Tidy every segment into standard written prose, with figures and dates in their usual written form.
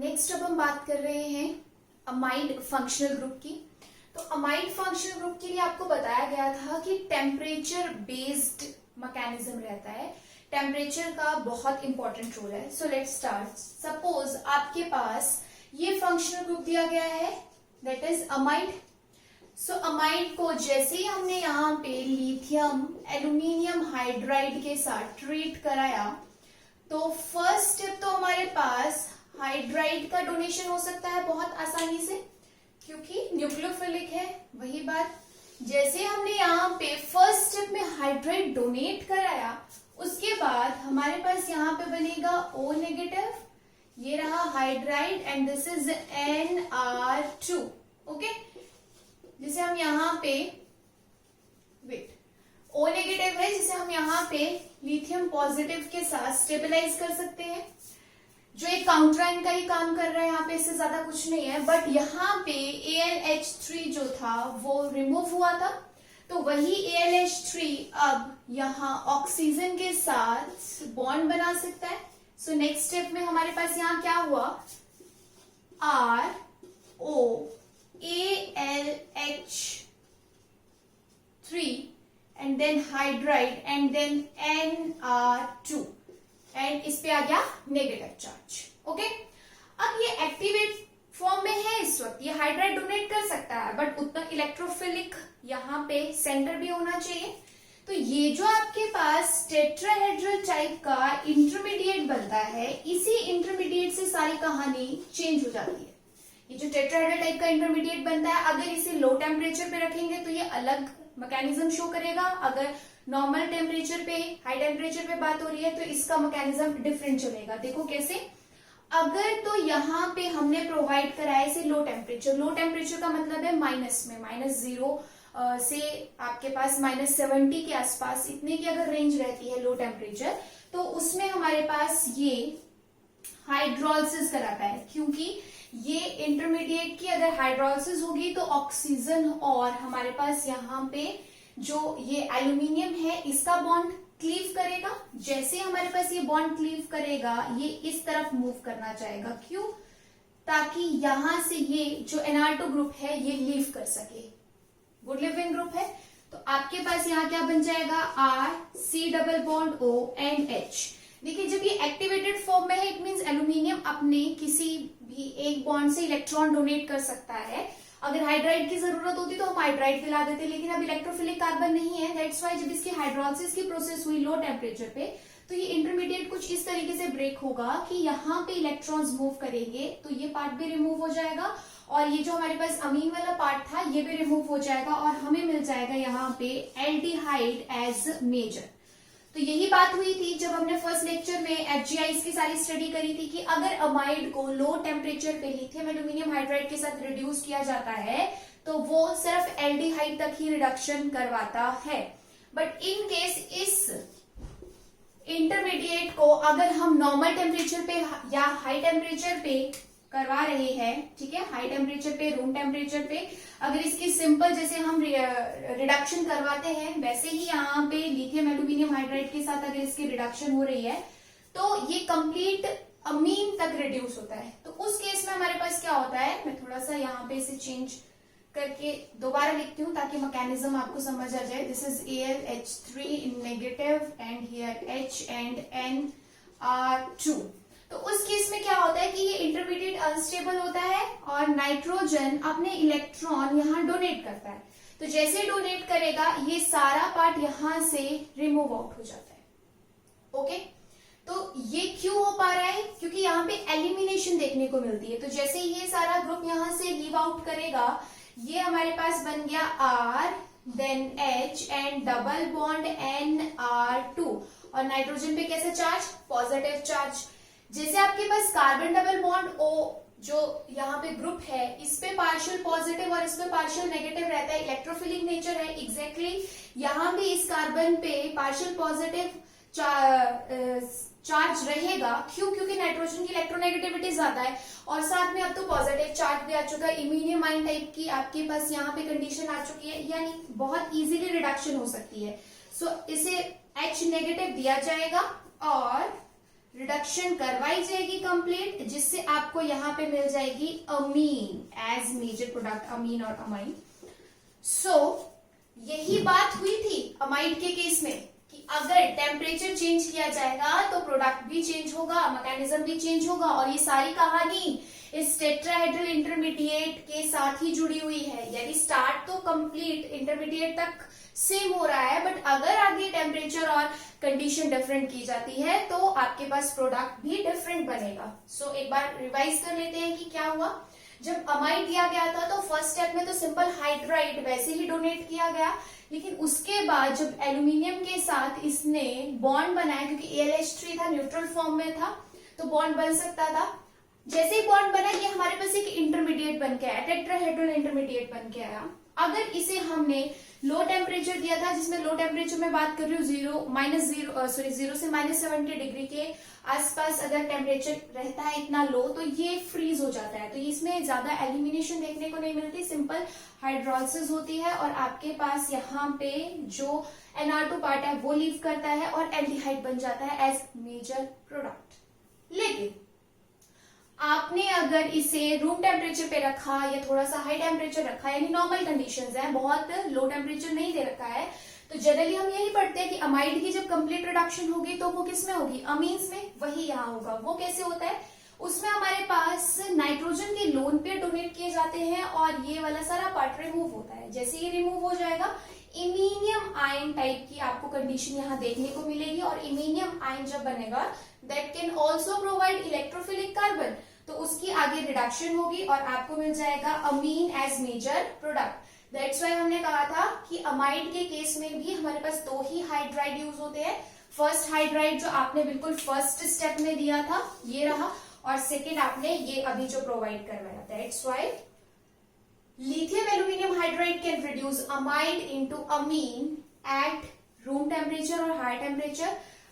Next अब हम बात कर रहे हैं अमाइड फंक्शनल ग्रुप की। तो अमाइड फंक्शनल ग्रुप के लिए आपको बताया गया था कि टेम्परेचर बेस्ड मैकेनिज्म रहता है, टेम्परेचर का बहुत इंपॉर्टेंट रोल है। So let's start. सपोज आपके पास ये फंक्शनल ग्रुप दिया गया है, that is amide. So amide को जैसे ही हमने यहाँ पे लिथियम एल्यूमिनियम हाइड्राइड के साथ ट्रीट कराया, तो फर्स्ट स्टेप तो हमारे पास हाइड्राइड का डोनेशन हो सकता है बहुत आसानी से, क्योंकि न्यूक्लियोफिलिक है। वही बात, जैसे हमने यहाँ पे फर्स्ट स्टेप में हाइड्राइड डोनेट कराया, उसके बाद हमारे पास यहाँ पे बनेगा O नेगेटिव, ये रहा hydride and this is NR2। Okay, जिसे हम यहाँ पे O नेगेटिव है, जिसे हम यहाँ पे लिथियम पॉजिटिव के साथ स्टेबलाइज कर सकते हैं, जो एक काउंटराइन का ही काम कर रहा है यहाँ पे, इससे ज्यादा कुछ नहीं है। बट यहाँ पे AlH3 जो था वो रिमूव हुआ था, तो वही AlH3 अब यहाँ ऑक्सीजन के साथ बॉन्ड बना सकता है। सो नेक्स्ट स्टेप में हमारे पास यहाँ क्या हुआ, RO AlH3 and then hydride and then NR2 and इस पे आ गया नेगेटिव चार्ज। ओके, अब ये एक्टिवेट फॉर्म में है इस वक्त, ये हाइड्राइड डोनेट कर सकता है, बट उतना इलेक्ट्रोफिलिक यहाँ पे सेंटर भी होना चाहिए। तो ये जो आपके पास टेट्राहेड्रल टाइप का इंटरमीडिएट बनता है, इसी इंटरमीडिएट से सारी कहानी चेंज हो जाती है। ये जो टेट्राहेड्रल टाइप का इंटरमीडिएट बनता है, अगर इसे लो टेम्परेचर पे रखेंगे तो ये अलग मैकेनिज्म शो करेगा, अगर नॉर्मल टेम्परेचर पे हाई टेम्परेचर पे बात हो रही है तो इसका मैकेनिज्म डिफरेंट चलेगा। देखो कैसे, अगर तो यहाँ पे हमने प्रोवाइड कराया इसे लो टेम्परेचर का मतलब है माइनस में, -0 से आपके पास -70 के आसपास, इतने की अगर रेंज रहती है लो टेम्परेचर, तो उसमें हमारे पास ये हाइड्रोलिसिस कराता है, क्योंकि ये इंटरमीडिएट की अगर हाइड्रोलिसिस होगी तो ऑक्सीजन और हमारे पास यहाँ पे जो ये एल्यूमिनियम है इसका बॉन्ड क्लीव करेगा। जैसे हमारे पास ये बॉन्ड क्लीव करेगा, ये इस तरफ मूव करना चाहेगा। क्यों? ताकि यहां से ये जो NR2 ग्रुप है ये लीव कर सके, गुड लिविंग ग्रुप है। तो आपके पास यहाँ क्या बन जाएगा, R C double bond O and H। देखिए, जब ये एक्टिवेटेड फॉर्म में है, इट मीन्स एल्यूमिनियम अपने किसी भी एक बॉन्ड से इलेक्ट्रॉन डोनेट कर सकता है। अगर हाइड्राइड की जरूरत होती तो हम हाइड्राइड दिला देते, लेकिन अब इलेक्ट्रोफिलिक कार्बन नहीं है। दैट्स व्हाई जब इसकी हाइड्रोलिसिस की प्रोसेस हुई लो टेम्परेचर पे, तो ये इंटरमीडिएट कुछ इस तरीके से ब्रेक होगा कि यहाँ पे इलेक्ट्रॉन्स मूव करेंगे, तो ये पार्ट भी रिमूव हो जाएगा और ये जो हमारे पास अमीन वाला पार्ट था ये भी रिमूव हो जाएगा और हमें मिल जाएगा यहाँ पे एल्डिहाइड एज मेजर। तो यही बात हुई थी जब हमने फर्स्ट लेक्चर में HGIs की सारी स्टडी करी थी कि अगर अमाइड को लो टेम्परेचर पे लिथियम एल्यूमिनियम हाइड्राइड के साथ रिड्यूस किया जाता है तो वो सिर्फ एल्डिहाइड तक ही रिडक्शन करवाता है। बट इन केस इस इंटरमीडिएट को अगर हम नॉर्मल टेम्परेचर पे या हाई टेम्परेचर पे करवा रहे हैं, ठीक है, हाई टेम्परेचर पे, रूम टेम्परेचर पे, अगर इसकी सिंपल जैसे हम रिडक्शन करवाते हैं वैसे ही यहाँ पे लिथियम एल्यूमिनियम हाइड्राइड के साथ अगर इसकी रिडक्शन हो रही है तो ये कंप्लीट अमीन तक रिड्यूस होता है। तो उस केस में हमारे पास क्या होता है, मैं थोड़ा सा यहाँ पे इसे चेंज करके दोबारा लिखती हूँ ताकि मैकेनिज्म आपको समझ आ जाए। This is AlH3 in negative and here H and NR2। तो उस केस में क्या होता है कि ये इंटरमीडिएट अनस्टेबल होता है और नाइट्रोजन अपने इलेक्ट्रॉन यहाँ डोनेट करता है। तो जैसे डोनेट करेगा ये सारा पार्ट यहाँ से रिमूव आउट हो जाता है। ओके, तो ये क्यों हो पा रहा है, क्योंकि यहाँ पे एलिमिनेशन देखने को मिलती है। तो जैसे ये सारा ग्रुप यहाँ से लीव आउट करेगा, ये हमारे पास बन गया R then H and double bond NR2 और नाइट्रोजन पे कैसे चार्ज, पॉजिटिव चार्ज। जैसे आपके पास कार्बन डबल बॉन्ड O जो यहाँ पे ग्रुप है, इस पे पार्शियल पॉजिटिव और इस पे पार्शियल नेगेटिव रहता है, इलेक्ट्रोफिलिक नेचर है। एग्जैक्टली यहाँ भी इस कार्बन पे पार्शियल पॉजिटिव चार्ज रहेगा। क्यों? क्योंकि नाइट्रोजन की इलेक्ट्रोनेगेटिविटी ज्यादा है और साथ में अब तो पॉजिटिव चार्ज भी आ चुका है, इमीडियम आयन टाइप की आपके पास यहाँ पे कंडीशन आ चुकी है, यानी बहुत इजीली रिडक्शन हो सकती है। सो इसे H नेगेटिव दिया जाएगा और रिडक्शन करवाई जाएगी कंप्लीट, जिससे आपको यहाँ पे मिल जाएगी अमीन एज मेजर प्रोडक्ट, अमीन और अमाइन। सो यही बात हुई थी अमाइड के केस में कि अगर टेम्परेचर चेंज किया जाएगा तो प्रोडक्ट भी चेंज होगा, मैकेनिज्म भी चेंज होगा, और ये सारी कहानी इस टेट्राहेड्रल इंटरमीडिएट के साथ ही जुड़ी हुई है। यानी स्टार्ट तो कंप्लीट इंटरमीडिएट तक सेम हो रहा है, बट अगर आगे टेम्परेचर और कंडीशन डिफरेंट की जाती है तो आपके पास प्रोडक्ट भी डिफरेंट बनेगा। सो एक बार रिवाइज कर लेते हैं कि क्या हुआ। जब अमाइड दिया गया था तो फर्स्ट स्टेप में तो सिंपल हाइड्राइड वैसे ही डोनेट किया गया, लेकिन उसके बाद जब एल्यूमिनियम के साथ इसने बॉन्ड बनाया, क्योंकि AlH3 था, न्यूट्रल फॉर्म में था, तो बॉन्ड बन सकता था। जैसे ही बॉन्ड बना, ये हमारे पास एक इंटरमीडिएट बन के आया, टेट्राहेड्रल इंटरमीडिएट बन के आया। अगर इसे हमने लो टेम्परेचर दिया था, जिसमें लो टेम्परेचर में बात कर रही हूँ 0 से -70 डिग्री के आसपास अगर टेम्परेचर रहता है इतना लो, तो ये फ्रीज हो जाता है, तो इसमें ज्यादा एलिमिनेशन देखने को नहीं मिलती, सिंपल हाइड्रोलिसिस होती है और आपके पास यहाँ पे जो NR2 पार्ट है वो लीव करता है और एल्डिहाइड बन जाता है एज मेजर प्रोडक्ट। लेकिन आपने अगर इसे रूम टेम्परेचर पे रखा या थोड़ा सा हाई टेम्परेचर रखा, यानी नॉर्मल कंडीशंस है, बहुत लो टेम्परेचर नहीं दे रखा है, तो जनरली हम यही पढ़ते हैं कि अमाइड की जब कंप्लीट रिडक्शन होगी तो वो किस में होगी, अमीन्स में। वही यहाँ होगा। वो कैसे होता है, उसमें हमारे पास नाइट्रोजन के लोन पेयर डोनेट किए जाते हैं और ये वाला सारा पार्ट रिमूव होता है। जैसे ये रिमूव हो जाएगा, इमीनियम आयन टाइप की आपको कंडीशन यहाँ देखने को मिलेगी, और इमीनियम आयन जब बनेगा that can also provide electrophilic carbon, तो उसकी आगे रिडक्शन होगी और आपको मिल जाएगा amine as major product. That's why हमने कहा था कि अमाइड के केस में भी हमारे पास दो ही हाइड्राइड यूज होते हैं। फर्स्ट हाइड्राइड जो आपने बिल्कुल फर्स्ट स्टेप में दिया था ये रहा, और सेकेंड आपने ये अभी जो प्रोवाइड करवाया। That's why lithium aluminum hydride can reduce amide into amine at room temperature or high temperature,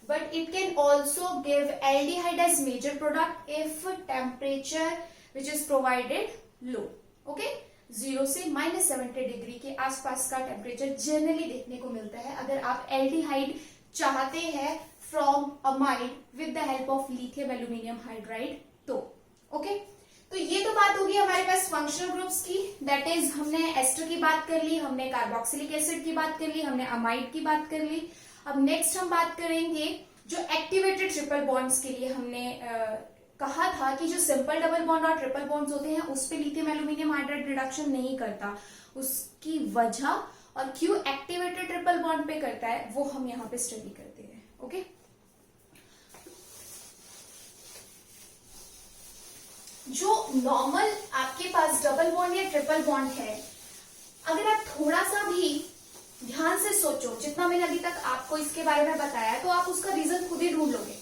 but it can also give aldehyde as major product if temperature which is provided low. Okay, 0 से -70 degree के आसपास का temperature generally देखने को मिलता है अगर आप एल्डिहाइड चाहते हैं from amide with the help of lithium aluminium hydride. तो ओके, तो ये तो बात होगी हमारे पास फंक्शनल ग्रुप्स की। दैट इज हमने एस्टर की बात कर ली, हमने कार्बोक्सिलिक एसिड की बात कर ली, हमने अमाइड की बात कर ली। अब नेक्स्ट हम बात करेंगे जो एक्टिवेटेड ट्रिपल बॉन्ड्स के लिए हमने कहा था कि जो सिंपल डबल बॉन्ड और ट्रिपल बॉन्ड्स होते हैं उस पे लिथियम एल्यूमिनियम हाइड्राइड रिडक्शन नहीं करता। उसकी वजह और क्यों एक्टिवेटेड ट्रिपल बॉन्ड पे करता है वो हम यहाँ पे स्टडी करते हैं। ओके, जो नॉर्मल आपके पास डबल बॉन्ड या ट्रिपल बॉन्ड है, अगर आप थोड़ा सा भी ध्यान से सोचो, जितना मैंने अभी तक आपको इसके बारे में बताया, तो आप उसका रीजन खुद ही ढूंढ लोगे।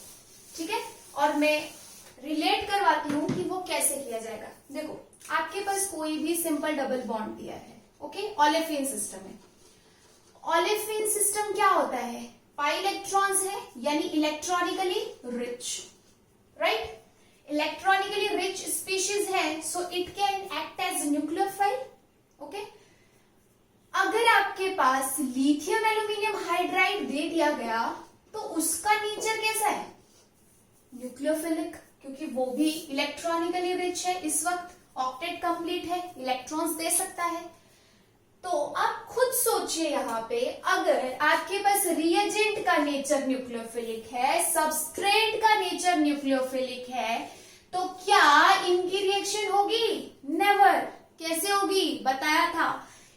ठीक है, और मैं रिलेट करवाती हूँ कि वो कैसे किया जाएगा। देखो, आपके पास कोई भी सिंपल डबल बॉन्ड दिया है, ओके, ओलेफिन सिस्टम है। ओलेफिन सिस्टम क्या होता है, पाई इलेक्ट्रॉन्स है, यानी electronically rich, right. Electronically rich species है, so it can act as nucleophile. Okay, अगर आपके पास लिथियम एल्यूमिनियम हाइड्राइड दे दिया गया तो उसका नेचर कैसा है, न्यूक्लियोफिलिक, क्योंकि वो भी इलेक्ट्रॉनिकली रिच है, इस वक्त ऑक्टेट कंप्लीट है, इलेक्ट्रॉन्स दे सकता है। तो आप खुद सोचिए, यहाँ पे अगर आपके पास रिएजेंट का नेचर न्यूक्लियोफिलिक है, सबस्ट्रेट का नेचर न्यूक्लियोफिलिक है, तो क्या इनकी रिएक्शन होगी? नेवर। कैसे होगी, बताया था,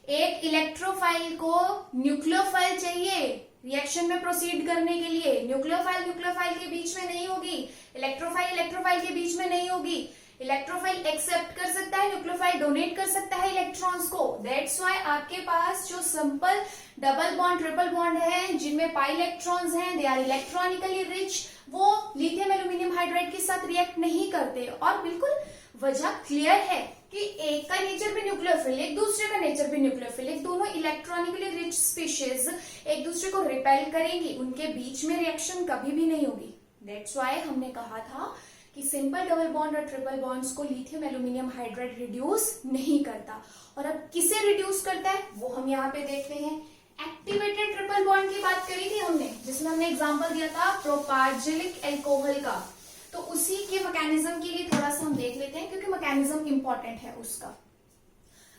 एक इलेक्ट्रोफाइल को न्यूक्लियोफाइल चाहिए रिएक्शन में प्रोसीड करने के लिए। न्यूक्लियोफाइल के बीच में नहीं होगी, इलेक्ट्रोफाइल के बीच में नहीं होगी। इलेक्ट्रोफाइल एक्सेप्ट कर सकता है, न्यूक्लियोफाइल डोनेट कर सकता है इलेक्ट्रॉन्स को। दैट्स व्हाई आपके पास जो simple double bond triple bond है जिनमें पाई इलेक्ट्रॉन्स हैं, दे आर इलेक्ट्रॉनिकली रिच, वो लिथियम एल्यूमिनियम हाइड्राइड के साथ रिएक्ट नहीं करते। और बिल्कुल वजह क्लियर है कि एक का नेचर भी न्यूक्लियोफिलिक, दूसरे का नेचर भी न्यूक्लियोफिलिक, दोनों इलेक्ट्रॉनिकली रिच स्पीशीज एक दूसरे को रिपेल करेंगी, उनके बीच में रिएक्शन कभी भी नहीं होगी। दैट्स व्हाई हमने कहा था कि सिंपल डबल बॉन्ड और ट्रिपल बॉन्ड्स को लिथियम एल्यूमिनियम हाइड्राइड रिड्यूस नहीं करता। और अब किसे रिड्यूस करता है वो हम यहाँ पे देखते हैं, एक्टिवेटेड ट्रिपल बॉन्ड की बात करी थी हमने, जिसमें हमने एग्जांपल दिया था प्रोपार्जिलिक एल्कोहल का। तो उसी के मैकेनिज्म के लिए थोड़ा सा हम देख लेते हैं, क्योंकि मैकेनिज्म इंपॉर्टेंट है उसका।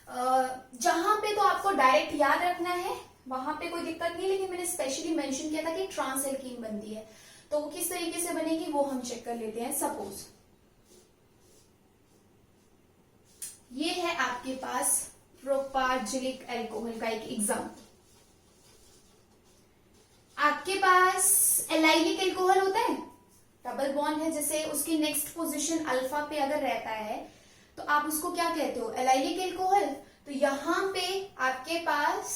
जहां पे तो आपको डायरेक्ट याद रखना है वहां पे कोई दिक्कत नहीं, लेकिन मैंने स्पेशली मेंशन किया था कि ट्रांस एल्कीन बनती है, तो वो किस तरीके से बनेगी वो हम चेक कर लेते हैं। सपोज ये है आपके पास प्रोपार्जिलिक एल्कोहल का एक एग्जाम्पल। आपके पास एलाइलिक एल्कोहल होता है, डबल बॉन्ड है, जैसे उसकी नेक्स्ट पोजीशन अल्फा पे अगर रहता है तो आप उसको क्या कहते हो, एलाइलिक एल्कोहल। तो यहां पे आपके पास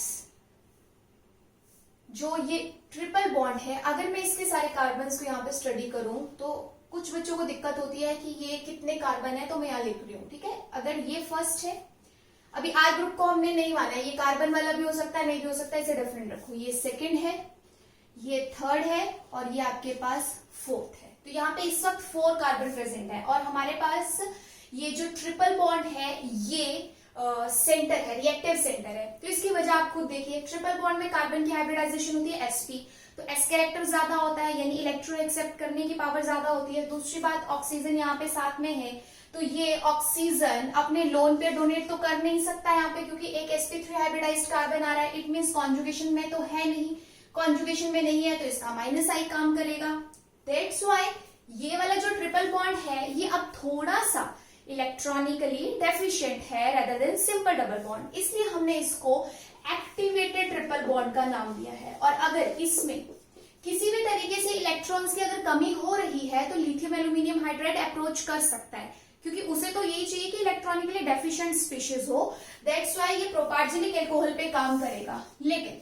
जो ये ट्रिपल बॉन्ड है, अगर मैं इसके सारे कार्बन्स को यहाँ पे स्टडी करूं तो कुछ बच्चों को दिक्कत होती है कि ये कितने कार्बन है, तो मैं यहाँ लिख रही हूं, ठीक है। अगर ये फर्स्ट है, अभी आर ग्रुप को हमने नहीं माना है, ये कार्बन वाला भी हो सकता है, नहीं भी हो सकता है, इसे डिफरेंट रखो। ये सेकंड है, ये थर्ड है, और ये आपके पास फोर्थ है। तो यहाँ पे इस वक्त 4 कार्बन प्रेजेंट है, और हमारे पास ये जो ट्रिपल बॉन्ड है ये सेंटर है, रिएक्टिव सेंटर है। तो इसकी वजह आप खुद देखिए, ट्रिपल बॉन्ड में कार्बन की हाइब्रिडाइजेशन होती है sp, तो s कैरेक्टर ज्यादा होता है, यानी इलेक्ट्रॉन एक्सेप्ट करने की पावर ज्यादा होती है। दूसरी बात, ऑक्सीजन यहाँ पे साथ में है, तो ये ऑक्सीजन अपने लोन पे डोनेट तो कर नहीं सकता यहाँ पे, क्योंकि एक sp3 हाइब्रिडाइज्ड कार्बन आ रहा है, इट मीन्स कॉन्जुगेशन में तो है नहीं, कॉन्जुगेशन में नहीं है तो इसका -I काम करेगा। दैट्स व्हाई ये वाला जो ट्रिपल बॉन्ड है ये अब थोड़ा सा इलेक्ट्रॉनिकली डेफिशिएंट है rather than simple double bond, इसलिए हमने इसको एक्टिवेटेड ट्रिपल बॉन्ड का नाम दिया है। और अगर इसमें किसी भी तरीके से इलेक्ट्रॉन्स की अगर कमी हो रही है तो लिथियम एल्यूमिनियम हाइड्राइड अप्रोच कर सकता है, क्योंकि उसे तो यही चाहिए कि इलेक्ट्रॉनिकली डेफिशिएंट स्पीशीज हो। दैट्स व्हाई ये प्रोपार्जिलिक एल्कोहल पे काम करेगा। लेकिन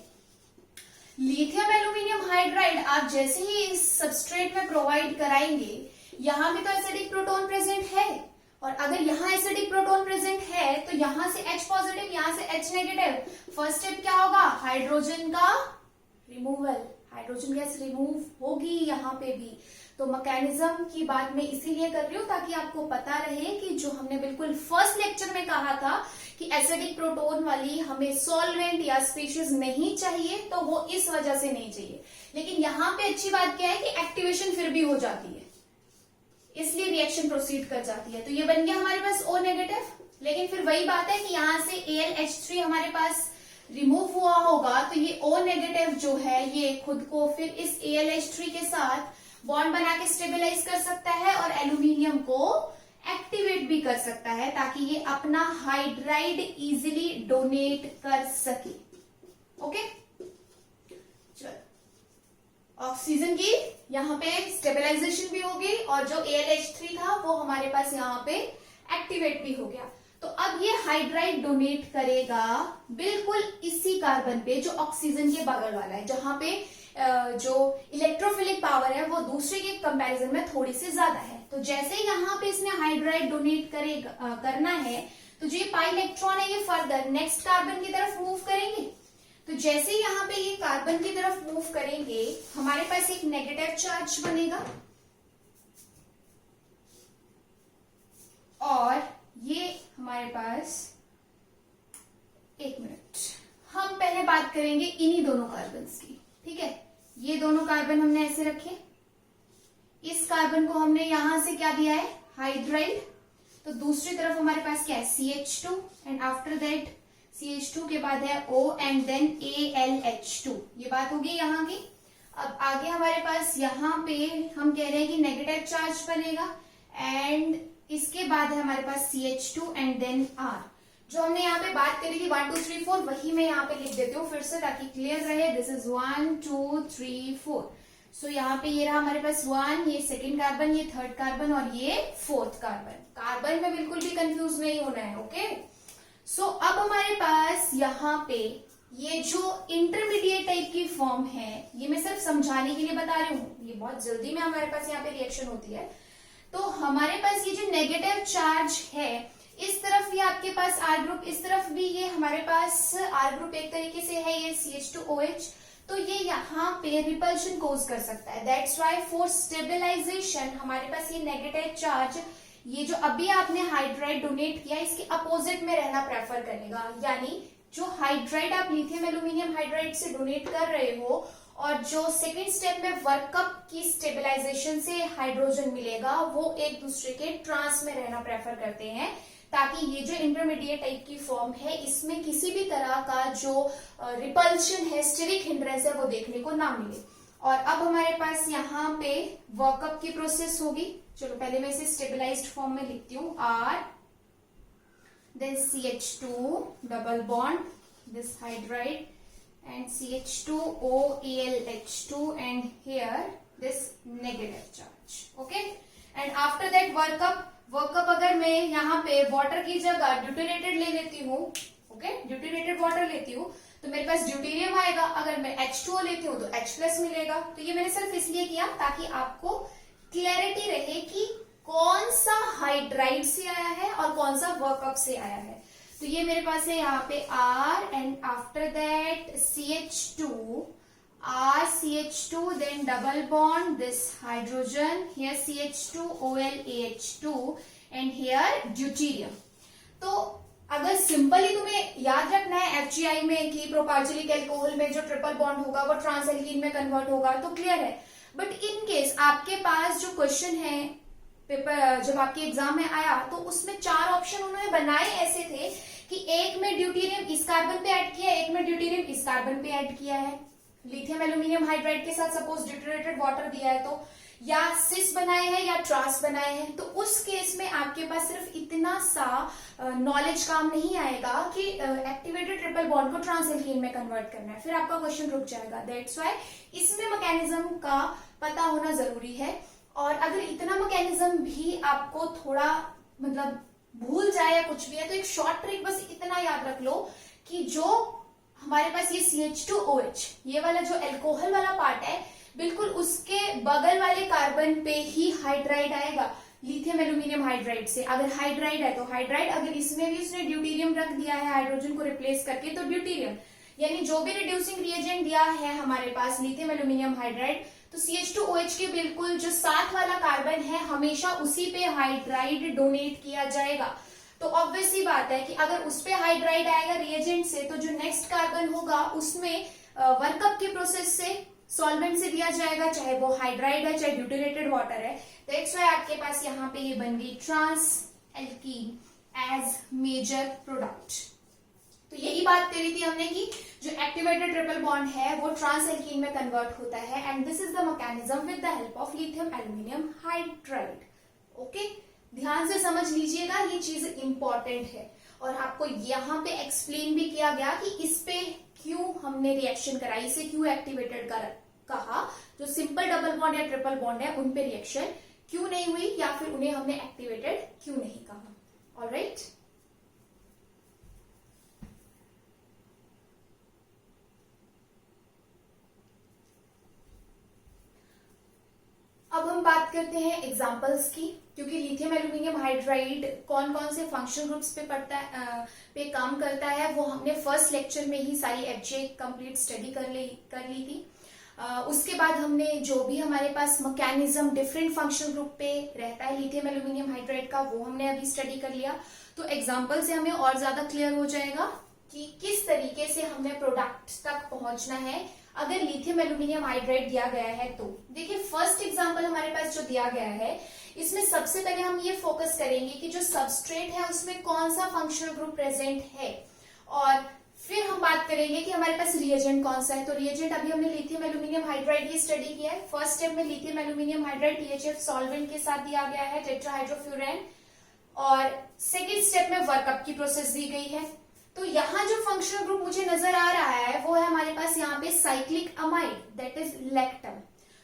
लिथियम एल्यूमिनियम हाइड्राइड आप जैसे ही इस सबस्ट्रेट में प्रोवाइड कराएंगे, यहां भी तो एसिडिक प्रोटॉन प्रेजेंट है, और अगर यहाँ एसिडिक प्रोटॉन प्रेजेंट है तो यहां से H पॉजिटिव, यहां से H नेगेटिव। फर्स्ट स्टेप क्या होगा, हाइड्रोजन का रिमूवल, हाइड्रोजन गैस रिमूव होगी यहाँ पे भी। तो मैकेनिज्म की बात मैं इसीलिए कर रही हूँ ताकि आपको पता रहे कि जो हमने बिल्कुल फर्स्ट लेक्चर में कहा था कि एसिडिक प्रोटॉन वाली हमें सॉल्वेंट या स्पीशीज नहीं चाहिए, तो वो इस वजह से नहीं चाहिए। लेकिन यहाँ पे अच्छी बात क्या है कि एक्टिवेशन फिर भी हो जाती है, इसलिए रिएक्शन प्रोसीड कर जाती है। तो ये बन गया हमारे पास O नेगेटिव, लेकिन फिर वही बात है कि यहाँ से AlH3 हमारे पास रिमूव हुआ होगा, तो ये O नेगेटिव जो है ये खुद को फिर इस AlH3 के साथ बॉन्ड बना के स्टेबलाइज कर सकता है और एल्यूमिनियम को एक्टिवेट भी कर सकता है, ताकि ये अपना हाइड्राइड इजीली डोनेट कर सके। ओके, चलो, ऑक्सीजन की यहाँ पे स्टेबलाइजेशन भी होगी और जो AlH3 था वो हमारे पास यहाँ पे एक्टिवेट भी हो गया। तो अब ये हाइड्राइड डोनेट करेगा बिल्कुल इसी कार्बन पे जो ऑक्सीजन के बगल वाला है, जहां पे जो इलेक्ट्रोफिलिक पावर है वो दूसरे के कंपैरिजन में थोड़ी सी ज्यादा है। तो जैसे यहाँ पे इसने हाइड्राइड डोनेट करना है, तो जो ये पाई इलेक्ट्रॉन है ये फर्दर नेक्स्ट कार्बन की तरफ मूव करेंगे। तो जैसे यहाँ पे ये कार्बन की तरफ मूव करेंगे, हमारे पास एक नेगेटिव चार्ज बनेगा, और ये हमारे पास, एक मिनट, हम पहले बात करेंगे इन्हीं दोनों कार्बन्स की, ठीक है। ये दोनों कार्बन हमने ऐसे रखे, इस कार्बन को हमने यहां से क्या दिया है, हाइड्राइड। तो दूसरी तरफ हमारे पास क्या है, CH2, and after that CH2 के बाद है O एंड देन AlH2। ये बात होगी यहाँ की। अब आगे हमारे पास यहाँ पे हम कह रहे हैं कि नेगेटिव चार्ज बनेगा, एंड इसके बाद है हमारे पास CH2 एंड देन R। जो हमने यहाँ पे बात करी थी 1 2 3 4, वही मैं यहाँ पे लिख देती हूँ फिर से ताकि क्लियर रहे। This is 1 2 3 4। सो यहाँ पे ये रहा हमारे पास 1, ये सेकेंड कार्बन, ये थर्ड कार्बन और ये फोर्थ कार्बन। कार्बन में बिल्कुल भी कंफ्यूज नहीं होना है, ओके। सो अब हमारे पास यहाँ पे ये जो इंटरमीडिएट टाइप की फॉर्म है, ये मैं सिर्फ समझाने के लिए बता रही हूँ, ये बहुत जल्दी में हमारे पास यहाँ पे रिएक्शन होती है। तो हमारे पास ये जो नेगेटिव चार्ज है, इस तरफ ये आपके पास R ग्रुप, इस तरफ भी ये हमारे पास R ग्रुप एक तरीके से है, ये CH2OH। तो ये यहाँ पे रिपल्शन कोज कर सकता है। दैट्स व्हाई फॉर स्टेबलाइजेशन हमारे पास ये नेगेटिव चार्ज, ये जो अभी आपने हाइड्राइड डोनेट किया, इसके अपोजिट में रहना प्रेफर करेगा, यानी जो हाइड्राइड आप लिथियम एल्यूमिनियम हाइड्राइड से डोनेट कर रहे हो और जो सेकेंड स्टेप में वर्कअप की स्टेबलाइजेशन से हाइड्रोजन मिलेगा, वो एक दूसरे के ट्रांस में रहना प्रेफर करते हैं, ताकि ये जो इंटरमीडिएट टाइप की फॉर्म है इसमें किसी भी तरह का जो रिपल्शन है, स्टेरिक हिंड्रेंस है, वो देखने को ना मिले। और अब हमारे पास यहाँ पे वर्कअप की प्रोसेस होगी। चलो पहले मैं इसे स्टेबलाइज्ड फॉर्म में लिखती हूँ, R then CH2 double bond this hydride and CH2OAlH2 and here this negative charge, okay, and after that workup अगर मैं यहाँ पे वाटर की जगह ड्यूटेरेटेड ले लेती हूँ, ओके, ड्यूटेरेटेड वाटर लेती हूँ तो मेरे पास ड्यूटेरियम आएगा। अगर मैं H2O लेती हूँ तो H+ मिलेगा। तो ये मैंने सिर्फ इसलिए किया ताकि आपको क्लैरिटी रहे कि कौन सा हाइड्राइड से आया है और कौन सा वर्कअप से आया है। तो ये मेरे पास है यहाँ पे R and after that CH2, R CH2 then double bond this hydrogen, here CH2OLAH2 and here deuterium। तो अगर सिंपली तुम्हें याद रखना है FGI में कि प्रोपार्जिलिक अल्कोहल में जो ट्रिपल बॉन्ड होगा वो ट्रांस एल्कीन में कन्वर्ट होगा तो क्लियर है। बट इन केस आपके पास जो क्वेश्चन है पेपर जब आपके एग्जाम में आया तो उसमें 4 ऑप्शन उन्होंने बनाए ऐसे थे कि एक में ड्यूटेरियम इस कार्बन पे ऐड किया है, एक में ड्यूटेरियम इस कार्बन पे ऐड किया है, लिथियम एल्यूमिनियम हाइड्राइड के साथ सपोज ड्यूटेरेटेड वाटर दिया है तो या सिस बनाए हैं या ट्रांस बनाए हैं। तो उस केस में आपके पास सिर्फ इतना सा नॉलेज काम नहीं आएगा कि एक्टिवेटेड ट्रिपल बॉन्ड को ट्रांस एल्कीन में कन्वर्ट करना है, फिर आपका क्वेश्चन रुक जाएगा। दैट्स व्हाई इसमें मैकेनिज्म का पता होना जरूरी है। और अगर इतना मैकेनिज्म भी आपको थोड़ा मतलब भूल जाए या कुछ भी है तो एक शॉर्ट ट्रिक बस इतना याद रख लो कि जो हमारे पास ये CH2OH ये वाला जो अल्कोहल वाला पार्ट है बिल्कुल उसके बगल वाले कार्बन पे ही हाइड्राइड आएगा लिथियम एल्यूमिनियम हाइड्राइड से। अगर हाइड्राइड है तो हाइड्राइड, अगर इसमें भी उसने ड्यूटेरियम रख दिया है हाइड्रोजन को रिप्लेस करके तो ड्यूटेरियम, यानी जो भी रिड्यूसिंग रिएजेंट दिया है हमारे पास लिथियम एल्यूमिनियम हाइड्राइड तो CH2OH के बिल्कुल जो साथ वाला कार्बन है हमेशा उसी पे हाइड्राइड डोनेट किया जाएगा। तो ऑब्वियस सी बात है कि अगर उस पे हाइड्राइड आएगा रिएजेंट से तो जो नेक्स्ट कार्बन होगा उसमें वर्कअप की प्रोसेस से सॉल्वेंट से दिया जाएगा, चाहे वो हाइड्राइड है चाहे ड्यूटेरेटेड वाटर है। दैट्स व्हाई आपके पास यहाँ पे ये बन गई trans alkene as major product. तो यही बात करी थी हमने कि जो एक्टिवेटेड ट्रिपल बॉन्ड है वो ट्रांस एल्कीन में कन्वर्ट होता है and this is the mechanism with the help of lithium aluminium hydride. Okay, ध्यान से समझ लीजिएगा, ये चीज इंपॉर्टेंट है। और आपको यहाँ पे एक्सप्लेन भी किया गया कि इस पे क्यों हमने रिएक्शन कराई, इसे क्यों एक्टिवेटेड कहा, जो सिंपल डबल बॉन्ड या ट्रिपल बॉन्ड है उन पे रिएक्शन क्यों नहीं हुई या फिर उन्हें हमने एक्टिवेटेड क्यों नहीं कहा। ऑलराइट, अब हम बात करते हैं एग्जांपल्स की, क्योंकि लिथियम एल्यूमिनियम हाइड्राइड कौन कौन से फंक्शनल ग्रुप्स पे पड़ता है पे काम करता है वो हमने फर्स्ट लेक्चर में ही सारी FGI कंप्लीट स्टडी कर ली थी। उसके बाद हमने जो भी हमारे पास मैकेनिज्म डिफरेंट फंक्शनल ग्रुप पे रहता है लिथियम एल्यूमिनियम हाइड्राइड का वो हमने अभी स्टडी कर लिया। तो एग्जाम्पल से हमें और ज्यादा क्लियर हो जाएगा कि किस तरीके से हमें प्रोडक्ट तक पहुंचना है अगर लिथियम एल्यूमिनियम हाइड्राइड दिया गया है। तो देखिए फर्स्ट एग्जांपल हमारे पास जो दिया गया है इसमें सबसे पहले हम ये फोकस करेंगे कि जो सबस्ट्रेट है उसमें कौन सा फंक्शनल ग्रुप प्रेजेंट है और फिर हम बात करेंगे कि हमारे पास रिएजेंट कौन सा है। तो रिएजेंट अभी हमने लिथियम एल्यूमिनियम हाइड्राइड की स्टडी किया है। फर्स्ट स्टेप में lithium aluminium hydride THF solvent के साथ दिया गया है टेट्राहाइड्रोफ्यूरेन, और सेकेंड स्टेप में वर्कअप की प्रोसेस दी गई है। तो यहाँ जो फंक्शनल ग्रुप मुझे नजर आ रहा है वो है हमारे पास यहाँ पे cyclic amide, that is lactam.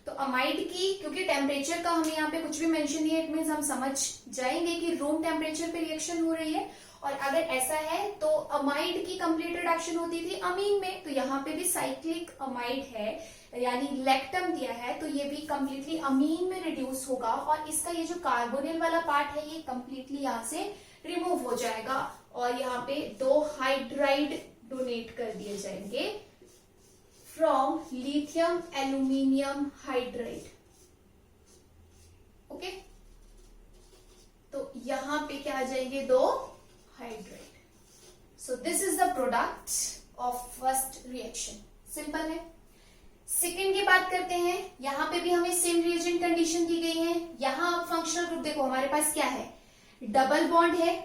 तो अमाइड की क्योंकि टेम्परेचर का हमें यहाँ पे कुछ भी मेंशन नहीं है, इट मींस हम समझ जाएंगे कि रूम टेम्परेचर पे रिएक्शन हो रही है। और अगर ऐसा है तो अमाइड की कंप्लीट रिडक्शन होती थी अमीन में, तो यहाँ पे भी साइक्लिक अमाइड है यानी लैक्टम दिया है तो ये भी कंप्लीटली अमीन में रिड्यूस होगा और इसका ये जो कार्बोनिल वाला पार्ट है ये कंप्लीटली यहाँ से रिमूव हो जाएगा और यहाँ पे 2 हाइड्राइड डोनेट कर दिए जाएंगे from lithium aluminium hydride. Okay, तो यहाँ पे क्या आ जाएंगे 2 hydride. So this is the product of first reaction. Simple है। सेकेंड की बात करते हैं। यहाँ पे भी हमें सेम रिएजेंट कंडीशन दी गई है। यहाँ आप फंक्शनल ग्रुप देखो, हमारे पास क्या है, डबल बॉन्ड है,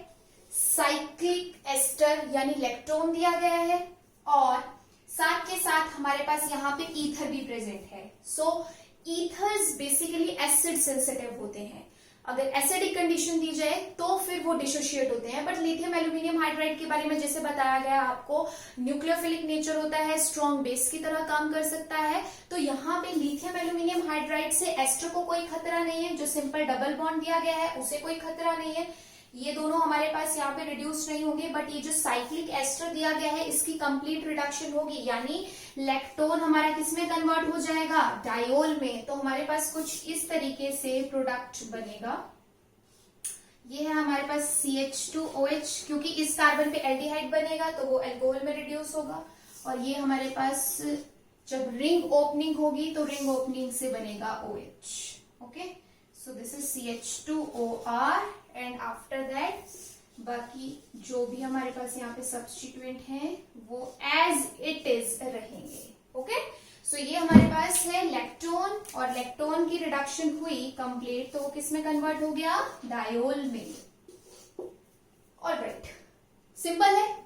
साइक्लिक एस्टर यानी लेक्टोन दिया गया है, और साथ के साथ हमारे पास यहाँ पे ईथर भी प्रेजेंट है। सो ईथर्स बेसिकली एसिड सेंसिटिव होते हैं। अगर एसिडिक कंडीशन दी जाए तो फिर वो डिसोशिएट होते हैं। बट लिथियम एल्यूमिनियम हाइड्राइड के बारे में जैसे बताया गया आपको, न्यूक्लियोफिलिक नेचर होता है, स्ट्रॉन्ग बेस की तरह काम कर सकता है। तो यहाँ पे लिथियम एल्यूमिनियम हाइड्राइड से एस्टर को कोई खतरा नहीं है। जो सिंपल डबल बॉन्ड दिया गया है उसे कोई खतरा नहीं है। ये दोनों हमारे पास यहाँ पे रिड्यूस नहीं होंगे। बट ये जो साइक्लिक एस्टर दिया गया है इसकी कंप्लीट रिडक्शन होगी, यानी लेक्टोन हमारा किसमें कन्वर्ट हो जाएगा, डायोल में। तो हमारे पास कुछ इस तरीके से प्रोडक्ट बनेगा। ये है हमारे पास CH2OH, क्योंकि इस कार्बन पे एल्डिहाइड बनेगा तो वो अल्कोहल में रिड्यूस होगा। और ये हमारे पास जब रिंग ओपनिंग होगी तो रिंग ओपनिंग से बनेगा OH। Okay, so this is CH2OR and after that बाकी जो भी हमारे पास यहाँ पे सब्स्टिट्यूएंट हैं वो एज इट इज रहेंगे। ओके, सो ये हमारे पास है लेक्टोन, और लेक्टोन की रिडक्शन हुई कंप्लीट तो वो किस में कन्वर्ट हो गया, डायोल में। ऑलराइट, सिंपल है।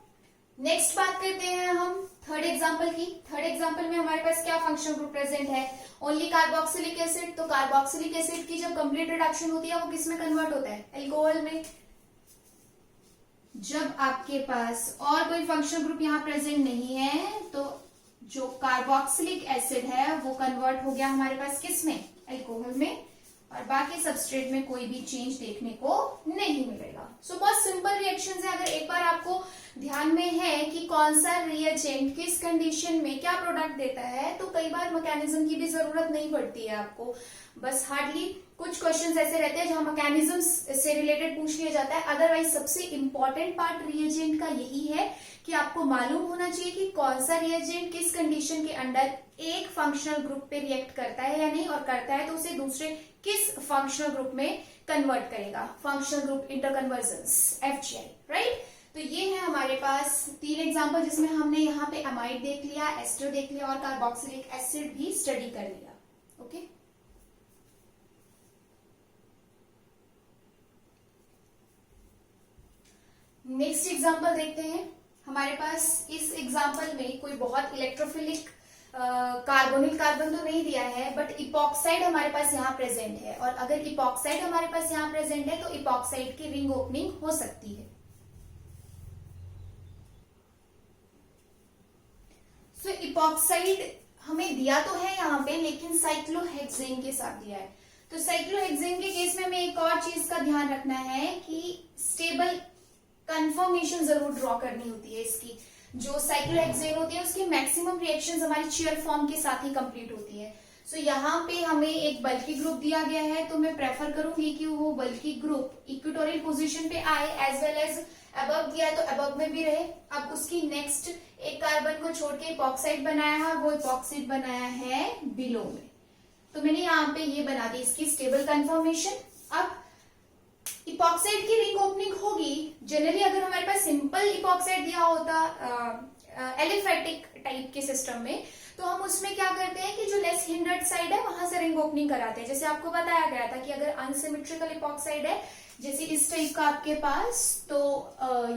नेक्स्ट बात करते हैं हम थर्ड एग्जांपल की। थर्ड एग्जांपल में हमारे पास क्या फंक्शनल ग्रुप प्रेजेंट है, ओनली कार्बोक्सिलिक एसिड। तो कार्बोक्सिलिक एसिड की जब कंप्लीट रिडक्शन होती है वो किस में कन्वर्ट होता है, अल्कोहल में। जब आपके पास और कोई फंक्शनल ग्रुप यहाँ प्रेजेंट नहीं है तो जो कार्बोक्सिलिक एसिड है वो कन्वर्ट हो गया हमारे पास किस में, अल्कोहल में, और बाकी सबस्ट्रेट में कोई भी चेंज देखने को नहीं मिलेगा। सो बहुत सिंपल रिएक्शन है। अगर एक बार आपको ध्यान में है कि कौन सा रिएजेंट किस कंडीशन में क्या प्रोडक्ट देता है तो कई बार मैकेनिज्म की भी जरूरत नहीं पड़ती है आपको। बस हार्डली कुछ क्वेश्चंस ऐसे रहते हैं जहां मैकेनिज्म से रिलेटेड पूछ लिया जाता है। अदरवाइज सबसे इंपॉर्टेंट पार्ट रिएजेंट का यही है कि आपको मालूम होना चाहिए कि कौन सा रिएजेंट किस कंडीशन के अंडर एक फंक्शनल ग्रुप पे रिएक्ट करता है या नहीं, और करता है तो उसे दूसरे किस फंक्शनल ग्रुप में कन्वर्ट करेगा, फंक्शनल ग्रुप इंटरकन्वर्जेंस, FGI, राइट। तो ये है हमारे पास 3 एग्जांपल जिसमें हमने यहाँ पे अमाइड देख लिया, एस्टर देख लिया और कार्बोक्सिलिक एसिड भी स्टडी कर लिया। ओके, नेक्स्ट एग्जांपल देखते हैं। हमारे पास इस एग्जांपल में कोई बहुत इलेक्ट्रोफिलिक कार्बोनिल कार्बन तो नहीं दिया है, बट इपॉक्साइड हमारे पास यहाँ प्रेजेंट है। और अगर इपॉक्साइड हमारे पास यहाँ प्रेजेंट है तो इपॉक्साइड की रिंग ओपनिंग हो सकती है। सो इपॉक्साइड हमें दिया तो है यहाँ पे, लेकिन साइक्लोहेक्सेन के साथ दिया है। तो साइक्लोहेक्सेन के केस में हमें एक और चीज का ध्यान रखना है कि स्टेबल कंफर्मेशन जरूर ड्रॉ करनी होती है। इसकी जो साइक्लोहेक्सेन होती है उसकी मैक्सिमम रिएक्शंस हमारी चेयर फॉर्म के साथ ही कंप्लीट होती है। सो यहाँ पे हमें एक बल्की ग्रुप दिया गया है तो मैं प्रेफर करूंगी कि वो बल्की ग्रुप इक्वेटोरियल पोजीशन पे आए, एज वेल एज अबव दिया है तो अबव में भी रहे। अब उसकी नेक्स्ट एक कार्बन को छोड़ के इपॉक्साइड बनाया है, वो इपॉक्साइड बनाया है बिलो में। तो मैंने यहाँ पे ये बना दी इसकी स्टेबल कंफर्मेशन। अब इपॉक्साइड की रिंग ओपनिंग होगी। जनरली अगर हमारे पास सिंपल इपॉक्साइड दिया होता एलिफेटिक टाइप के सिस्टम में तो हम उसमें क्या करते हैं कि जो लेस हिंडर्ड साइड है वहां से रिंग ओपनिंग कराते हैं। जैसे आपको बताया गया था कि अगर अनसिमेट्रिकल इपॉक्साइड है जैसे इस टाइप का आपके पास, तो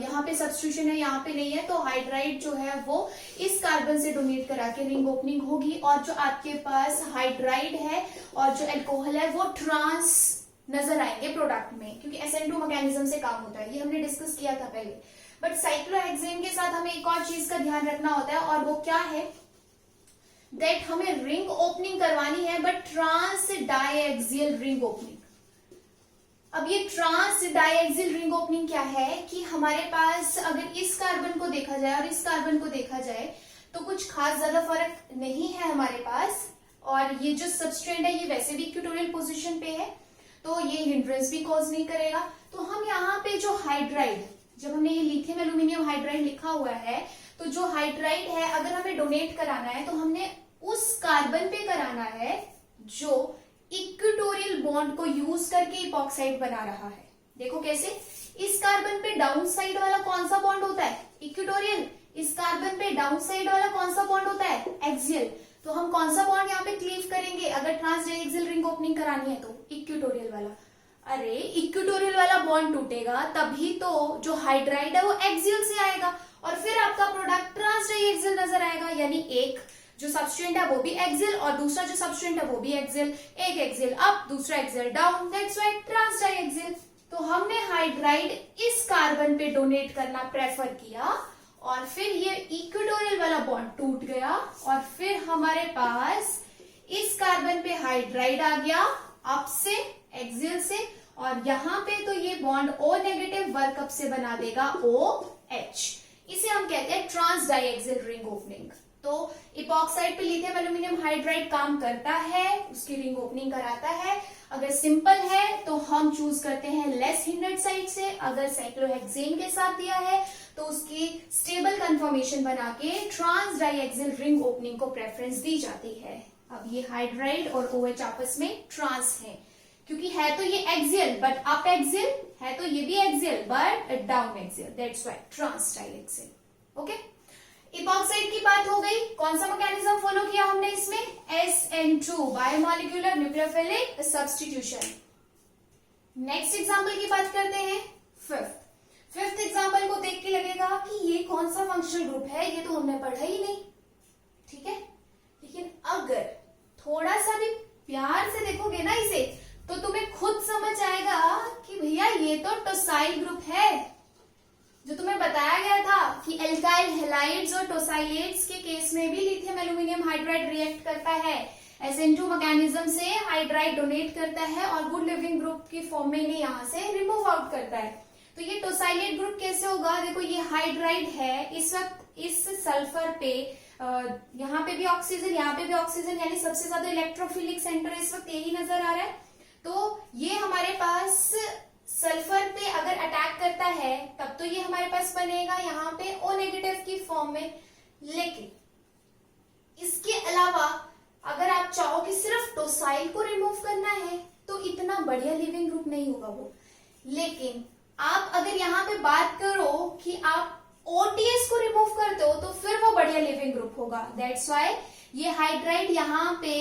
यहाँ पे सब्स्टिट्यूशन है, यहाँ पे नहीं है, तो हाइड्राइड जो है वो इस कार्बन से डोनेट करा के रिंग ओपनिंग होगी। और जो आपके पास हाइड्राइड है और जो अल्कोहल है वो ट्रांस नजर आएंगे प्रोडक्ट में, क्योंकि SN2 मैकेनिज्म से काम होता है। ये हमने डिस्कस किया था पहले। बट साइक्लोहेक्सेन के साथ हमें एक और चीज का ध्यान रखना होता है, और वो क्या है, दैट हमें रिंग ओपनिंग करवानी है बट ट्रांस डायएक्सियल रिंग ओपनिंग। अब ये ट्रांस डायएक्सियल रिंग ओपनिंग क्या है कि हमारे पास अगर इस कार्बन को देखा जाए और इस कार्बन को देखा जाए तो कुछ खास ज्यादा फर्क नहीं है हमारे पास। और ये जो सबस्ट्रेट है ये वैसे भी इक्वेटोरियल पोजीशन पे है तो ये हिंड्रेंस भी कॉज नहीं करेगा। तो हम यहाँ पे जो हाइड्राइड, जब हमने ये लिथियम एल्यूमिनियम हाइड्राइड लिखा हुआ है तो जो हाइड्राइड है अगर हमें डोनेट कराना है तो हमने उस कार्बन पे कराना है जो इक्वेटोरियल बॉन्ड को यूज करके इपॉक्साइड बना रहा है। देखो कैसे, इस कार्बन पे डाउन साइड वाला कौन सा बॉन्ड होता है? इक्वेटोरियल। इस कार्बन पे डाउन साइड वाला कौन सा बॉन्ड होता है? एक्सियल। तो हम कौन सा बॉन्ड यहाँ पे क्लीव करेंगे अगर ट्रांस डाइएक्सियल रिंग ओपनिंग करानी है तो? इक्वेटोरियल वाला। अरे इक्वेटोरियल वाला बॉन्ड टूटेगा तभी तो जो हाइड्राइड है वो एक्सियल से आएगा और फिर आपका प्रोडक्ट ट्रांस डाइएक्सियल नजर आएगा। यानी एक जो सबस्टेंट है वो भी एक्सियल और दूसरा जो सबस्टेंट है वो भी एक्सियल। एक एक्सियल अप, दूसरा axial down, that's why trans diaxial. तो हमने हाइड्राइड इस कार्बन पे डोनेट करना प्रेफर किया और फिर ये इक्वेटोरियल वाला बॉन्ड टूट गया और फिर हमारे पास इस कार्बन पे हाइड्राइड आ गया अप से, एक्सियल से, और यहाँ पे तो ये bond O negative work up से बना देगा OH। इसे हम कहते हैं ट्रांस डाइएक्सियल रिंग ओपनिंग। तो इपॉक्साइड पे लिथियम एल्यूमिनियम हाइड्राइड काम करता है, उसकी रिंग ओपनिंग कराता है। अगर सिंपल है तो हम चूज करते हैं लेस हिंडर्ड साइड से। अगर साइक्लोहेक्सेन के साथ दिया है तो उसकी स्टेबल कन्फर्मेशन बना के ट्रांस डाइएक्सियल रिंग ओपनिंग को प्रेफरेंस दी जाती है। अब ये हाइड्राइड और OH आपस में ट्रांस है क्योंकि है तो ये एक्सियल बट अप एक्सियल, है तो ये भी axial but down axial, that's why trans diaxial. Okay, epoxide की बात हो गई। कौन सा मैकेनिज्म फॉलो किया हमने इसमें? SN2 biomolecular nucleophilic substitution. Next example की बात करते हैं, फिफ्थ एग्जांपल को देख के लगेगा कि ये कौन सा फंक्शनल ग्रुप है, ये तो हमने पढ़ा ही नहीं, ठीक है। लेकिन अगर थोड़ा सा भी प्यार से देखोगे ना इसे तो तुम्हें खुद समझ आएगा कि भैया ये तो टोसाइल ग्रुप है। जो तुम्हें बताया गया था कि एल्काइल हैलाइड्स और टोसाइलेट्स के केस में भी लिथियम एल्यूमिनियम हाइड्राइड रिएक्ट करता है, SN2 मैकेनिज्म से हाइड्राइड डोनेट करता है और गुड लिविंग ग्रुप की फॉर्म में इन्हें यहाँ से रिमूव आउट करता है। तो ये टोसाइलेट ग्रुप कैसे होगा? देखो ये हाइड्राइड है, इस वक्त इस सल्फर पे यहाँ पे भी ऑक्सीजन, यहाँ पे भी ऑक्सीजन, यानी सबसे ज्यादा इलेक्ट्रोफिलिक सेंटर इस वक्त यही नजर आ रहा है। तो ये हमारे पास सल्फर पे अगर अटैक करता है तब तो ये हमारे पास बनेगा यहाँ पे O नेगेटिव की फॉर्म में। लेकिन इसके अलावा अगर आप चाहो कि सिर्फ टोसाइल को रिमूव करना है तो इतना बढ़िया लिविंग ग्रुप नहीं होगा वो। लेकिन आप अगर यहाँ पे बात करो कि आप OTS को रिमूव करते हो तो फिर वो बढ़िया लिविंग ग्रुप होगा। दैट्स व्हाई ये हाइड्राइड यहाँ पे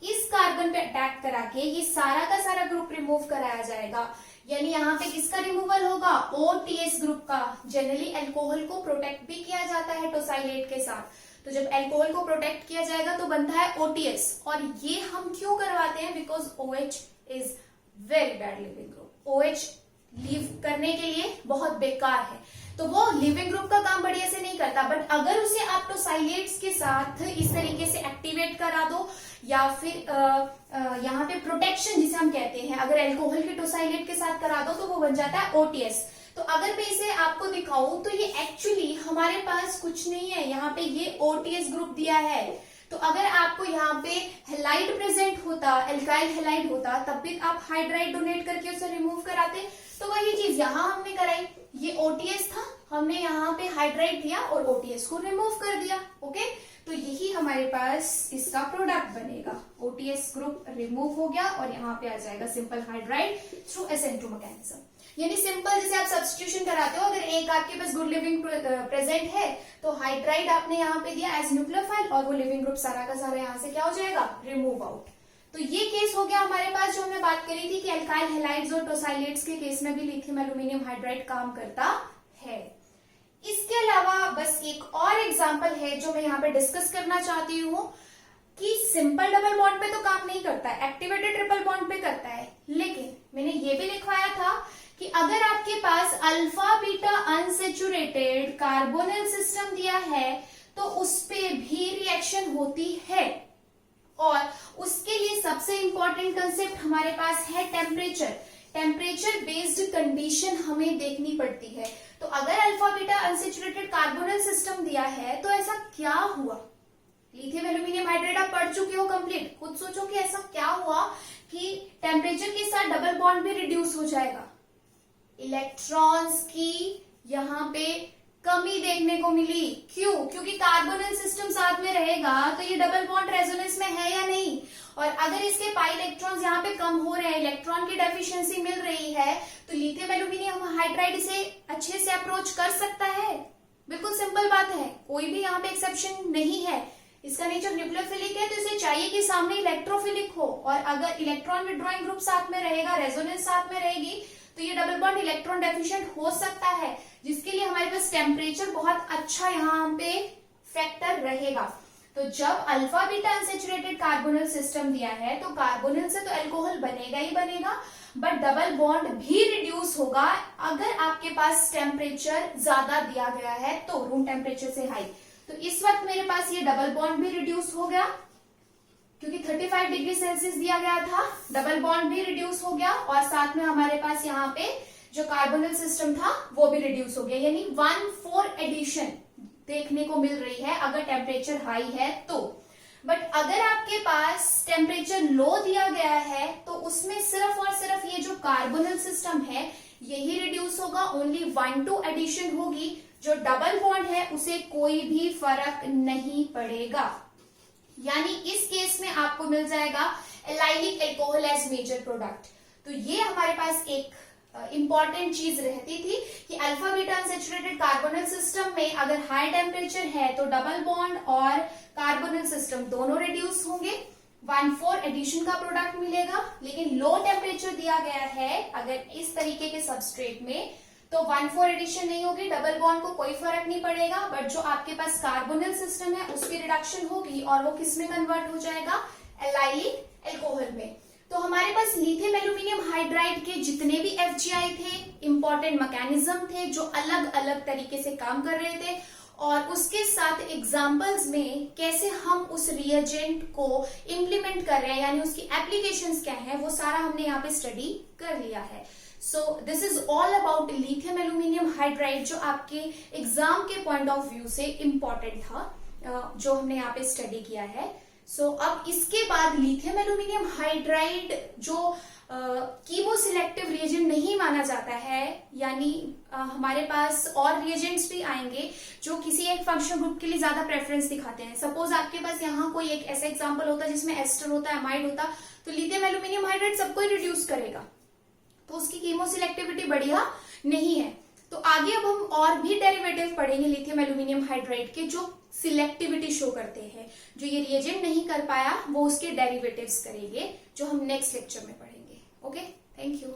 इस कार्बन पे अटैक करा के ये सारा का सारा ग्रुप रिमूव कराया जाएगा। यानी यहाँ पे किसका रिमूवल होगा? OTS ग्रुप का। जनरली अल्कोहल को प्रोटेक्ट भी किया जाता है टोसाइलेट के साथ। तो जब अल्कोहल को प्रोटेक्ट किया जाएगा तो बनता है OTS। और ये हम क्यों करवाते हैं? Because OH is very bad leaving group. OH leave करने के लिए बहुत बेकार है, तो वो लिविंग ग्रुप का काम बढ़िया से नहीं करता। बट अगर उसे आप टोसाइलेट्स के साथ इस तरीके से एक्टिवेट करा दो या फिर यहाँ पे प्रोटेक्शन जिसे हम कहते हैं, अगर अल्कोहल के टोसाइलेट के साथ करा दो तो वो बन जाता है OTS। तो अगर मैं इसे आपको दिखाऊं तो ये एक्चुअली हमारे पास कुछ नहीं है, यहाँ पे ये OTS ग्रुप दिया है। तो अगर आपको यहाँ पे हेलाइड प्रेजेंट होता, एल्काइल हेलाइड होता, तब भी आप हाइड्राइड डोनेट करके उसे रिमूव कराते। तो वही चीज यहाँ हमने कराई, ये OTS था, हमने यहाँ पे हाइड्राइड दिया और OTS को रिमूव कर दिया। ओके, तो यही हमारे पास इसका प्रोडक्ट बनेगा। OTS ग्रुप रिमूव हो गया और यहाँ पे आ जाएगा simple hydride through SN2 mechanism. यानी सिंपल जैसे आप सब्स्टिट्यूशन कराते हो, अगर एक आपके पास गुड लिविंग प्रेजेंट है तो हाइड्राइड आपने यहाँ पे दिया एज न्यूक्लियोफाइल और वो लिविंग ग्रुप सारा का सारा यहाँ से क्या हो जाएगा? Remove out. तो ये केस हो गया हमारे पास जो हमने बात करी थी कि एल्काइल हैलाइड्स और टोसाइलेट्स के केस में भी लिथियम एल्यूमिनियम हाइड्राइड काम करता है। इसके अलावा बस एक और एग्जांपल है जो मैं यहाँ पे डिस्कस करना चाहती हूँ कि सिंपल डबल बॉन्ड पे तो काम नहीं करता है, एक्टिवेटेड ट्रिपल बॉन्ड पे करता है। लेकिन मैंने ये भी लिखवाया था कि अगर आपके पास alpha beta unsaturated carbonyl system दिया है तो उस पे भी रिएक्शन होती है। और उसके लिए सबसे इंपॉर्टेंट कंसेप्ट हमारे पास है टेम्परेचर। टेम्परेचर बेस्ड कंडीशन हमें देखनी पड़ती है। तो अगर alpha beta unsaturated carbonyl system दिया है तो ऐसा क्या हुआ? लिथियम एल्यूमिनियम हाइड्राइड आप पढ़ चुके हो कंप्लीट। खुद सोचो कि ऐसा क्या हुआ कि टेम्परेचर के साथ डबल बॉन्ड भी रिड्यूस हो जाएगा, इलेक्ट्रॉन्स की यहाँ पे कमी देखने को मिली। क्यों? क्योंकि कार्बोनिल सिस्टम साथ में रहेगा तो ये डबल बॉन्ड रेजोनेंस में है या नहीं, और अगर इसके पाई इलेक्ट्रॉन्स यहाँ पे कम हो रहे हैं, इलेक्ट्रॉन की डेफिशिएंसी मिल रही है, तो लिथियम एल्यूमिनियम हाइड्राइड इसे अच्छे से अप्रोच कर सकता है। बिल्कुल सिंपल बात है, कोई भी यहाँ पे एक्सेप्शन नहीं है। इसका नेचर न्यूक्लियोफिलिक है तो इसे चाहिए कि सामने इलेक्ट्रोफिलिक हो, और अगर इलेक्ट्रॉन विड्रॉइंग ग्रुप साथ में रहेगा, रेजोनेंस साथ में रहेगी, तो ये डबल बॉन्ड इलेक्ट्रॉन डेफिशिएंट हो सकता है, जिसके लिए हमारे पास टेम्परेचर बहुत अच्छा यहाँ पे फैक्टर रहेगा। तो जब alpha beta unsaturated carbonyl system दिया है तो कार्बोनिल से तो अल्कोहल बनेगा ही बनेगा, बट डबल बॉन्ड भी रिड्यूस होगा अगर आपके पास टेम्परेचर ज्यादा दिया गया है, तो रूम टेम्परेचर से हाई। तो इस वक्त मेरे पास ये डबल बॉन्ड भी रिड्यूस हो गया, क्योंकि 35 डिग्री सेल्सियस दिया गया था, डबल बॉन्ड भी रिड्यूस हो गया, और साथ में हमारे पास यहाँ पे जो कार्बोनिल सिस्टम था वो भी रिड्यूस हो गया, यानी 1/4 एडिशन देखने को मिल रही है अगर टेम्परेचर हाई है तो। बट अगर आपके पास टेम्परेचर लो दिया गया है तो उसमें सिर्फ और सिर्फ ये जो कार्बोनिल सिस्टम है यही रिड्यूस होगा, ओनली 1/2 एडिशन होगी। जो डबल बॉन्ड है उसे कोई भी फर्क नहीं पड़ेगा, यानी इस केस में आपको मिल जाएगा allylic alcohol as major product. तो ये हमारे पास एक इंपॉर्टेंट चीज रहती थी कि alpha beta unsaturated carbonyl system में अगर हाई टेम्परेचर है तो डबल बॉन्ड और कार्बोनिल सिस्टम दोनों रिड्यूस होंगे, 1/4 एडिशन का प्रोडक्ट मिलेगा। लेकिन लो टेम्परेचर दिया गया है अगर इस तरीके के सबस्ट्रेट में तो 1/4 एडिशन नहीं होगी, डबल बॉन्ड को कोई फर्क नहीं पड़ेगा, बट जो आपके पास कार्बोनिल सिस्टम है उसकी रिडक्शन होगी और वो किस में कन्वर्ट हो जाएगा, एलाइलिक अल्कोहल में। तो हमारे पास लिथियम एल्यूमिनियम हाइड्राइड के जितने भी FGI थे, इंपॉर्टेंट मैकेनिज्म थे जो अलग अलग तरीके से काम कर रहे थे, और उसके साथ एग्जाम्पल्स में कैसे हम उस रिएजेंट को इम्प्लीमेंट कर रहे हैं, यानी उसकी एप्लीकेशंस क्या है, वो सारा हमने यहाँ पे स्टडी कर लिया है। So this is all about lithium aluminium hydride, जो आपके एग्जाम के पॉइंट ऑफ व्यू से इम्पॉर्टेंट था, जो हमने यहाँ पे स्टडी किया है। सो अब इसके बाद लिथियम एल्यूमिनियम हाइड्राइड जो कीमो सिलेक्टिव रिएजेंट नहीं माना जाता है, यानी हमारे पास और रिएजेंट्स भी आएंगे जो किसी एक फंक्शनल ग्रुप के लिए ज्यादा प्रेफरेंस दिखाते हैं। सपोज आपके पास यहाँ कोई एक ऐसा एग्जांपल होता है जिसमें एस्टर होता है, अमाइड होता, तो लिथियम एल्यूमिनियम हाइड्राइड सबको ही रिड्यूस करेगा, तो उसकी कीमो सिलेक्टिविटी बढ़िया नहीं है। तो आगे अब हम और भी डेरिवेटिव पढ़ेंगे लिथियम एल्यूमिनियम हाइड्राइड के जो सिलेक्टिविटी शो करते हैं, जो ये रिएजेंट नहीं कर पाया वो उसके डेरिवेटिव्स करेंगे, जो हम नेक्स्ट लेक्चर में पढ़ेंगे। Okay, thank you.